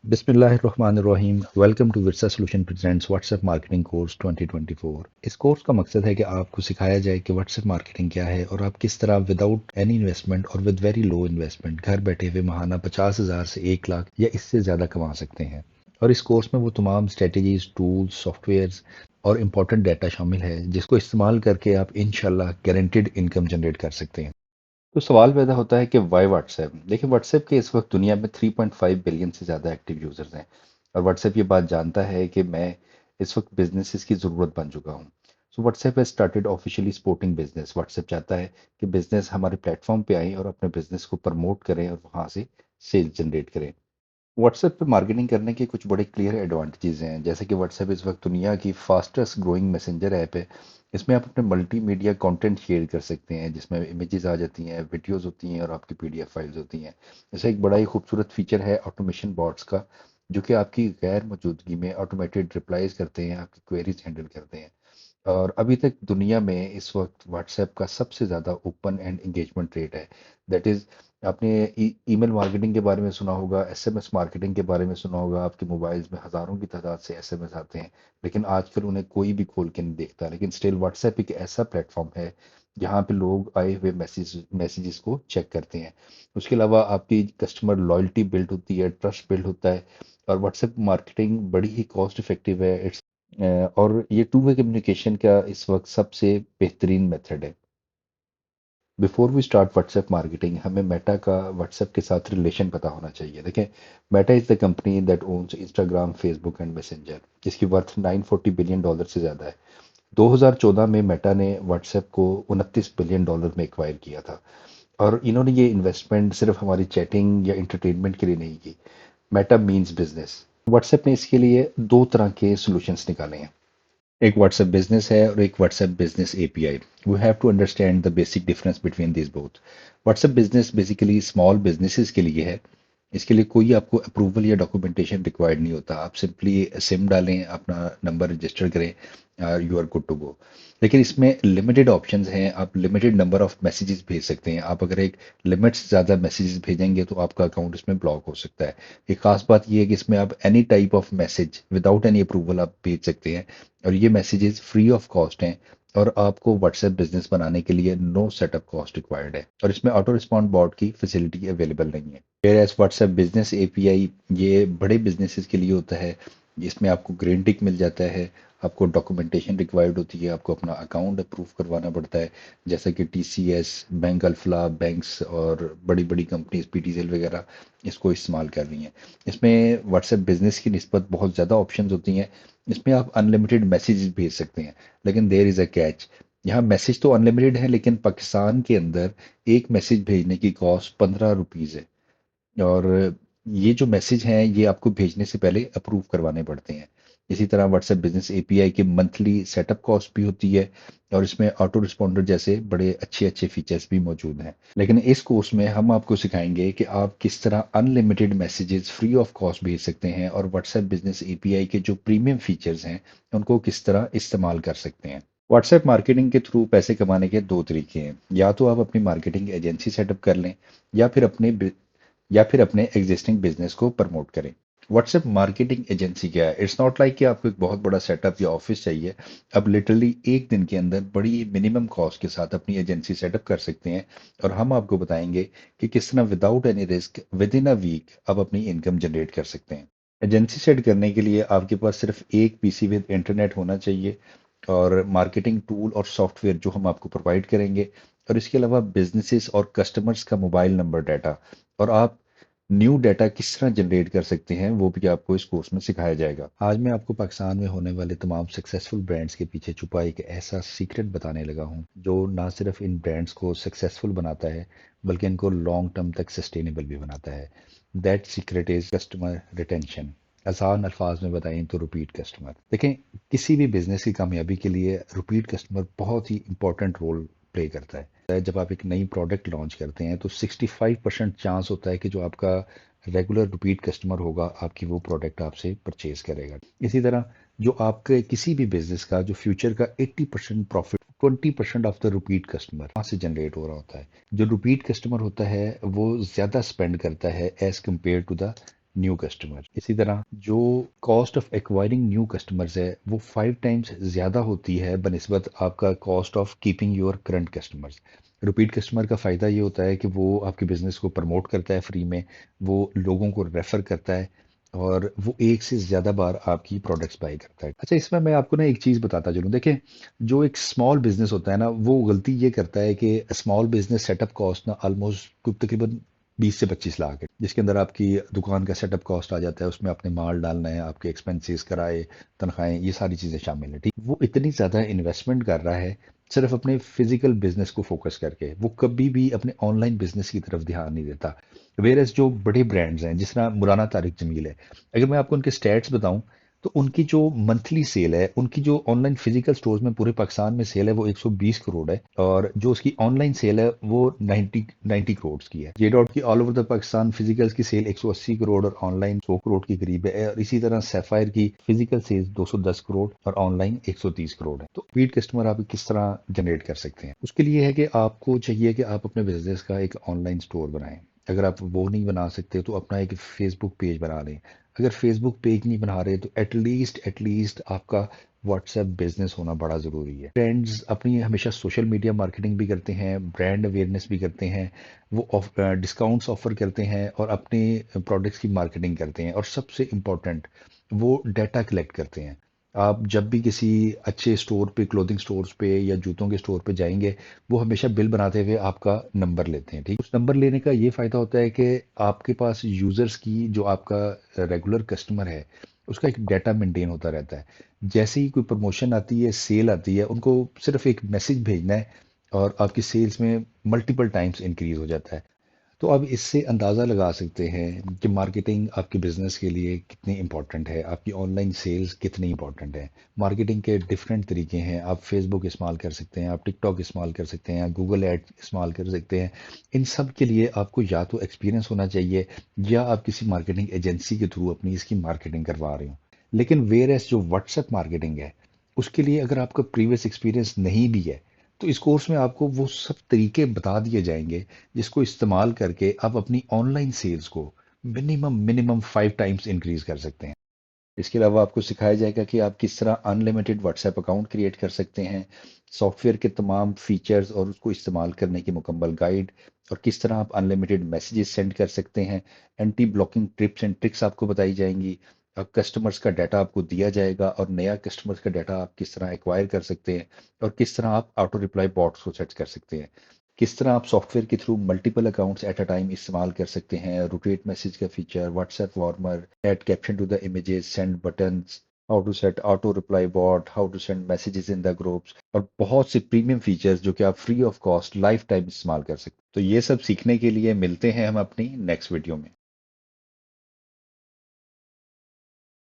बिस्मिल्लाहिर्रहमानिर्रहीम। Welcome to Virsa solution presents WhatsApp marketing course 2024। इस course का मकसद है कि आपको सिखाया जाए कि व्हाट्सएप मार्केटिंग क्या है और आप किस तरह विदाउट एनी इन्वेस्टमेंट और विद वेरी लो इन्वेस्टमेंट घर बैठे हुए महाना 50,000 से 1 लाख या इससे ज़्यादा कमा सकते हैं। और इस कोर्स में वो तमाम स्ट्रेटजीज, टूल्स, सॉफ्टवेयर्स और इम्पोर्टेंट डाटा शामिल है जिसको इस्तेमाल करके आप इंशाल्लाह गारंटेड इनकम जनरेट कर सकते हैं। तो सवाल पैदा होता है कि वाई व्हाट्सएप। देखिए, व्हाट्सएप के इस वक्त दुनिया में 3.5 बिलियन से ज़्यादा एक्टिव यूजर्स हैं और व्हाट्सएप ये बात जानता है कि मैं इस वक्त बिजनेसेस की ज़रूरत बन चुका हूँ। So WhatsApp has started officially supporting business. WhatsApp चाहता है कि बिजनेस हमारे प्लेटफॉर्म पे आए और अपने बिजनेस को प्रमोट करें और वहाँ से सेल्स जनरेट करें। व्हाट्सएप पे मार्केटिंग करने के कुछ बड़े क्लियर एडवांटेजेस हैं, जैसे कि व्हाट्सएप इस वक्त दुनिया की फास्टेस्ट ग्रोइंग मैसेंजर ऐप है। इसमें आप अपने मल्टीमीडिया कंटेंट शेयर कर सकते हैं जिसमें इमेजेस आ जाती हैं, वीडियोस होती हैं और आपकी पीडीएफ फाइल्स होती हैं। जैसे एक बड़ा ही खूबसूरत फीचर है ऑटोमेशन बॉट्स का, जो कि आपकी गैर मौजूदगी में ऑटोमेटेड रिप्लाईज करते हैं, आपकी क्वेरीज हैंडल करते हैं। और अभी तक दुनिया में इस वक्त व्हाट्सएप का सबसे ज़्यादा ओपन एंड एंगेजमेंट रेट है। दैट इज़, आपने ईमेल मार्केटिंग के बारे में सुना होगा, एसएमएस मार्केटिंग के बारे में सुना होगा। आपके मोबाइल्स में हज़ारों की तादाद से एसएमएस आते हैं, लेकिन आजकल उन्हें कोई भी खोल के नहीं देखता। लेकिन स्टिल व्हाट्सएप एक ऐसा प्लेटफॉर्म है जहाँ पे लोग आए हुए मैसेजेस को चेक करते हैं। उसके अलावा आपकी कस्टमर लॉयल्टी बिल्ड होती है, ट्रस्ट बिल्ड होता है। और व्हाट्सएप मार्केटिंग बड़ी ही कॉस्ट इफेक्टिव है। और ये टू वे कम्युनिकेशन का इस वक्त सबसे बेहतरीन मेथड है। Before we start WhatsApp marketing, हमें मेटा का व्हाट्सएप के साथ रिलेशन पता होना चाहिए। देखें, Meta is the company that owns Instagram, Facebook and Messenger, जिसकी वर्थ $940 बिलियन से ज़्यादा है। 2014 में मेटा ने व्हाट्सएप को $29 बिलियन में एक्वायर किया था। और इन्होंने ये इन्वेस्टमेंट सिर्फ हमारी चैटिंग या इंटरटेनमेंट के लिए नहीं की। Meta means business. व्हाट्सएप ने इसके लिए दो तरह के सॉल्यूशंस निकाले हैं। एक व्हाट्सएप बिजनेस है और एक WhatsApp business API. We have to understand the basic difference between this both. WhatsApp business basically small businesses के लिए है। इसके लिए कोई आपको अप्रूवल या डॉक्यूमेंटेशन रिक्वायर्ड नहीं होता। आप सिंपली सिम डालें, अपना नंबर रजिस्टर करें, you are good to go. लेकिन इसमें लिमिटेड ऑप्शंस हैं, आप लिमिटेड नंबर ऑफ मैसेजेस भेज सकते हैं। आप अगर एक लिमिट से ज़्यादा मैसेजेस भेजेंगे तो आपका अकाउंट इसमें ब्लॉक हो सकता है। एक खास बात यह है कि इसमें आप any type of message without any approval आप भेज सकते हैं और ये मैसेजेस फ्री ऑफ कॉस्ट हैं। और आपको व्हाट्सएप बिजनेस बनाने के लिए नो सेटअप कॉस्ट रिक्वायर्ड है और इसमें ऑटो रिस्पॉन्ड बॉट की फैसिलिटी अवेलेबल नहीं है। Whereas WhatsApp business API ये बड़े बिजनेसेस के लिए होता है। जिसमें आपको ग्रीन टिक मिल जाता है, आपको डॉक्यूमेंटेशन रिक्वायर्ड होती है, आपको अपना अकाउंट अप्रूव करवाना पड़ता है, जैसा कि टीसीएस, बैंक अल्फला बैंक्स और बड़ी बड़ी कंपनीज पीटीसीएल वगैरह इसको इस्तेमाल कर रही हैं। इसमें व्हाट्सएप बिजनेस की निस्बत बहुत ज़्यादा ऑप्शंस होती हैं। इसमें आप अनलिमिटेड मैसेजेस भेज सकते हैं, लेकिन देयर इज़ अ कैच। यहाँ मैसेज तो अनलिमिटेड है, लेकिन पाकिस्तान के अंदर एक मैसेज भेजने की कॉस्ट ₹15 है। और ये जो मैसेज हैं ये आपको भेजने से पहले अप्रूव करवाने पड़ते हैं। इसी तरह व्हाट्सएप बिजनेस एपीआई की मंथली सेटअप कॉस्ट भी होती है और इसमें ऑटो रिस्पॉन्डर जैसे बड़े अच्छे अच्छे फीचर्स भी मौजूद हैं। लेकिन इस कोर्स में हम आपको सिखाएंगे कि आप किस तरह unlimited messages free of cost भेज सकते हैं और व्हाट्सएप बिजनेस एपीआई के जो प्रीमियम फीचर्स हैं उनको किस तरह इस्तेमाल कर सकते हैं। व्हाट्सएप मार्केटिंग के थ्रू पैसे कमाने के दो तरीके हैं। या तो आप अपनी मार्केटिंग एजेंसी सेटअप कर लें या फिर अपने एग्जिस्टिंग बिजनेस को प्रमोट करें। व्हाट्सएप मार्केटिंग एजेंसी क्या है? इट्स नॉट लाइक कि आपको एक बहुत बड़ा सेटअप या ऑफिस चाहिए। अब लिटरली एक दिन के अंदर बड़ी मिनिमम कॉस्ट के साथ अपनी एजेंसी सेटअप कर सकते हैं और हम आपको बताएंगे कि किस तरह without any risk within a week आप अपनी इनकम जनरेट कर सकते हैं। एजेंसी सेट करने के लिए आपके पास सिर्फ एक पीसी विद इंटरनेट होना चाहिए और मार्केटिंग टूल और सॉफ्टवेयर जो हम आपको प्रोवाइड करेंगे। और इसके अलावा बिजनेसेस और कस्टमर्स का मोबाइल नंबर डाटा और आप न्यू डाटा किस तरह जनरेट कर सकते हैं वो भी आपको इस कोर्स में सिखाया जाएगा। आज मैं आपको पाकिस्तान में होने वाले तमाम सक्सेसफुल ब्रांड्स के पीछे छुपा एक ऐसा सीक्रेट बताने लगा हूँ जो ना सिर्फ इन ब्रांड्स को सक्सेसफुल बनाता है बल्कि इनको लॉन्ग टर्म तक सस्टेनेबल भी बनाता है। That secret is customer retention. आसान अल्फाज में बताएं तो रिपीट कस्टमर। देखें, किसी भी बिजनेस की कामयाबी के लिए रिपीट कस्टमर बहुत ही इंपॉर्टेंट रोल प्ले करता है। जब आप एक नई प्रोडक्ट लॉन्च करते हैं तो 65% चांस होता है कि जो आपका रेगुलर रिपीट कस्टमर होगा आपकी वो प्रोडक्ट आपसे परचेज करेगा। इसी तरह जो आपके किसी भी बिजनेस का जो फ्यूचर का 80% profit 20% of the repeat customer वहाँ से जनरेट हो रहा होता है। जो रिपीट कस्टमर होता है वो ज्यादा स्पेंड करता है as compared to the new customer. इसी तरह जो cost of acquiring new customers है वो 5 टाइम्स ज़्यादा होती है बनिस्बत आपका cost of keeping your current customers. Repeat customer का फ़ायदा ये होता है कि वो आपके बिजनेस को प्रमोट करता है फ्री में, वो लोगों को रेफर करता है और वो एक से ज़्यादा बार आपकी प्रोडक्ट्स बाय करता है। अच्छा, इसमें मैं आपको ना एक चीज़ बताता चलूँ। देखें, जो एक स्मॉल बिजनेस होता है ना, वो गलती ये करता है कि स्मॉल बिजनेस सेटअप कॉस्ट ना ऑलमोस्ट तकरीबन 20 से 25 लाख है, जिसके अंदर आपकी दुकान का सेटअप कॉस्ट आ जाता है, उसमें आपने माल डालना है, आपके एक्सपेंसेस, किराए, तनख्वाहें, ये सारी चीज़ें शामिल हैं। ठीक, वो इतनी ज़्यादा इन्वेस्टमेंट कर रहा है सिर्फ अपने फिजिकल बिजनेस को फोकस करके, वो कभी भी अपने ऑनलाइन बिजनेस की तरफ ध्यान नहीं देता। वेरएस जो बड़े ब्रांड्स हैं जिस तरह मुराना तारिक जमील है, अगर मैं आपको उनके स्टैट्स बताऊं तो उनकी जो मंथली सेल है, उनकी जो ऑनलाइन फिजिकल स्टोर्स में पूरे पाकिस्तान में सेल है वो 120 करोड़ है, और जो उसकी ऑनलाइन सेल है वो 90 करोड़ की है। जे डॉट की all over the Pakistan physical की सेल 180 करोड़ और ऑनलाइन 100 करोड़ के करीब है, और इसी तरह सैफायर की फिजिकल सेल 210 करोड़ और ऑनलाइन 130 करोड़ है। तो रीपीट कस्टमर आप किस तरह जनरेट कर सकते हैं? उसके लिए है कि आपको चाहिए कि आप अपने बिजनेस का एक ऑनलाइन स्टोर बनाएं। अगर आप वो नहीं बना सकते तो अपना एक फेसबुक पेज बना लें। अगर फेसबुक पेज नहीं बना रहे तो एटलीस्ट आपका व्हाट्सएप बिजनेस होना बड़ा ज़रूरी है। ब्रांड्स अपनी हमेशा सोशल मीडिया मार्केटिंग भी करते हैं, ब्रांड अवेयरनेस भी करते हैं, वो डिस्काउंट्स ऑफर करते हैं और अपने प्रोडक्ट्स की मार्केटिंग करते हैं, और सबसे इम्पोर्टेंट वो डाटा कलेक्ट करते हैं। आप जब भी किसी अच्छे स्टोर पे, क्लोथिंग स्टोर्स पे या जूतों के स्टोर पे जाएंगे, वो हमेशा बिल बनाते हुए आपका नंबर लेते हैं। ठीक, उस नंबर लेने का ये फायदा होता है कि आपके पास यूजर्स की, जो आपका रेगुलर कस्टमर है, उसका एक डाटा मेंटेन होता रहता है। जैसे ही कोई प्रमोशन आती है, सेल आती है, उनको सिर्फ एक मैसेज भेजना है और आपकी सेल्स में मल्टीपल टाइम्स इंक्रीज हो जाता है। तो अब इससे अंदाज़ा लगा सकते हैं कि मार्केटिंग आपके बिजनेस के लिए कितनी इंपॉर्टेंट है, आपकी ऑनलाइन सेल्स कितनी इंपॉर्टेंट है। मार्केटिंग के डिफरेंट तरीके हैं, आप फेसबुक इस्तेमाल कर सकते हैं, आप टिकटॉक इस्तेमाल कर सकते हैं, गूगल एड इस्तेमाल कर सकते हैं। इन सब के लिए आपको या तो एक्सपीरियंस होना चाहिए या आप किसी मार्केटिंग एजेंसी के थ्रू अपनी इसकी मार्केटिंग करवा रहे हो। लेकिन वेयर एस जो व्हाट्सएप मार्केटिंग है, उसके लिए अगर आपका प्रीवियस एक्सपीरियंस नहीं भी है तो इस कोर्स में आपको वो सब तरीके बता दिए जाएंगे जिसको इस्तेमाल करके आप अपनी ऑनलाइन सेल्स को मिनिमम 5 टाइम्स इंक्रीज कर सकते हैं। इसके अलावा आपको सिखाया जाएगा कि आप किस तरह अनलिमिटेड व्हाट्सएप अकाउंट क्रिएट कर सकते हैं, सॉफ्टवेयर के तमाम फीचर्स और उसको इस्तेमाल करने की मुकम्मल गाइड, और किस तरह आप अनलिमिटेड मैसेजेस सेंड कर सकते हैं। Anti blocking tips and tricks आपको बताई जाएंगी। अब कस्टमर्स का डाटा आपको दिया जाएगा और नया कस्टमर्स का डाटा आप किस तरह एक्वायर कर सकते हैं, और किस तरह आप ऑटो रिप्लाई बॉट्स को सेट कर सकते हैं। किस तरह आप सॉफ्टवेयर के through multiple accounts at a time इस्तेमाल कर सकते हैं, रोटेट मैसेज का feature, WhatsApp warmer, add caption to the images, send buttons, how to set auto reply bot, how to send messages in the groups, और बहुत से premium features जो कि आप free of cost lifetime इस्तेमाल कर सकते हैं। तो ये सब सीखने के लिए मिलते हैं हम अपनी नेक्स्ट वीडियो में।